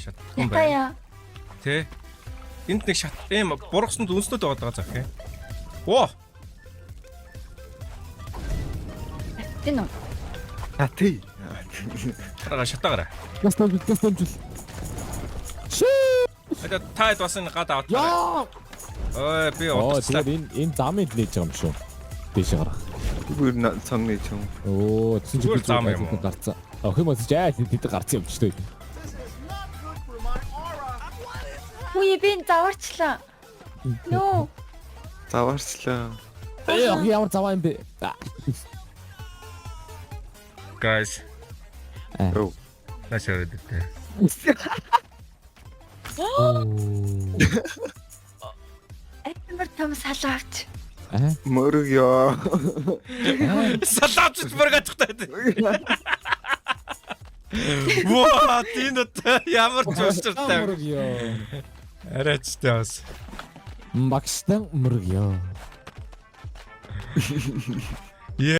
шатхан байна. Ятая. Тэ. Энд нэг шат ийм бургасанд үнснүүд байгаа зах ээ. Оо. Тэн үү? Тий. Хараа шатаагаараа. Гастон. Одоо таад бас энэ гад аваад. Яа. Ой би Оо удаачлаа. тэгээд энэ замыг нээж байгаа юм шүү. Дээш гарах. Бүр цамны ч юм. Оо тийм ч Зүгээр би зам юм уу? гарцсан. Ах юм уу жаа тэд гарцсан юм шүү дээ. Үе би заварчлаа. Нөө. Заваарчлаа. Ах ямар заваа юм бэ? Guys. Оо. Нашаа гэдэг. Амар том салаавч. Мөрөг ёо. Салаавч мөргөж тахтай. Ваа тинот ямар чөшөртэй. Мөрөг ёо. Арайчтай бас. Макстан мөрөг ёо.